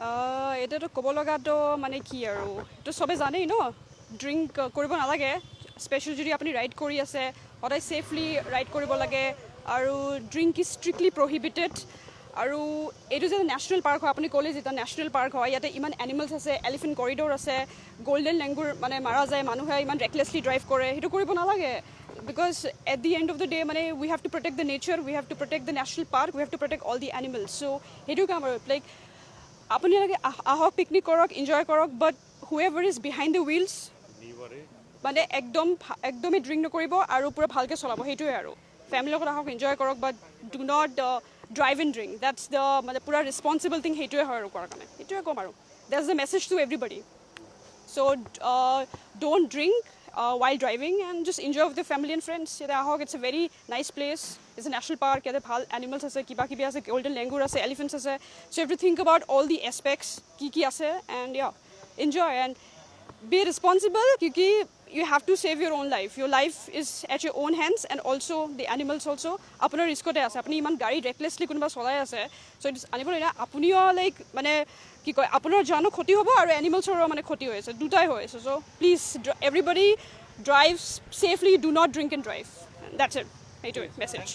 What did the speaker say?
এতিয়াতো ক'ব লগাটো মানে কি আৰু এইটো চবে জানেই ন ড্ৰিংক কৰিব নালাগে স্পেচিয়েল যদি আপুনি ৰাইড কৰি আছে সদায় ছেফলি ৰাইড কৰিব লাগে আৰু ড্ৰিংক ইজ ষ্ট্ৰিক্টলি প্ৰহিবিটেড আৰু এইটো যে নেশ্যনেল পাৰ্ক হয় আপুনি ক'লে যেতিয়া নেশ্যনেল পাৰ্ক হয় ইয়াতে ইমান এনিমেলছ আছে এলিফেণ্ট কৰিডৰ আছে গল্ডেন লেংগুৰ মানে মাৰা যায় মানুহে ইমান ৰেকলেছলি ড্ৰাইভ কৰে সেইটো কৰিব নালাগে because at the end of the day মানে we have to protect the nature we have to protect the national park we have to protect all the animals so' সেইটো কাম আৰু লাইক আপোনালোকে আহক পিকনিক কৰক এনজয় কৰক বাট হুএভাৰ is behind the wheels মানে একদমেই ড্ৰিংক নকৰিব আৰু পূৰা ভালকৈ চলাব সেইটোৱে আৰু ফেমিলিৰ লগত আহক এনজয় কৰক but do not drive and drink that's the মানে পূৰা ৰেচপনচিবল থিং সেইটোৱে হয় আৰু কৰাৰ কাৰণে সেইটোৱে ক'ম আৰু that's the message to everybody so' don't drink while driving and just enjoy with the family and friends. It's a very nice place. It's a national park. There are animals, kiba ase, golden langur ase, elephants ase. So you have to think about all the aspects ki ase and yeah, enjoy and be responsible because you have to save your own life. Your life is at your own hands and also the animals also. Apunar risk te ase. Apuni iman gari recklessly konoba solai ase. So it is animal na apuniyo like mane কি কয় আপোনাৰ জানো ক্ষতি হ'ব আৰু এনিমেলছৰো মানে ক্ষতি হৈ আছে দুটাই হৈ আছে so' please everybody drive safely do not drink and drive that's it সেইটোৱে মেছেজ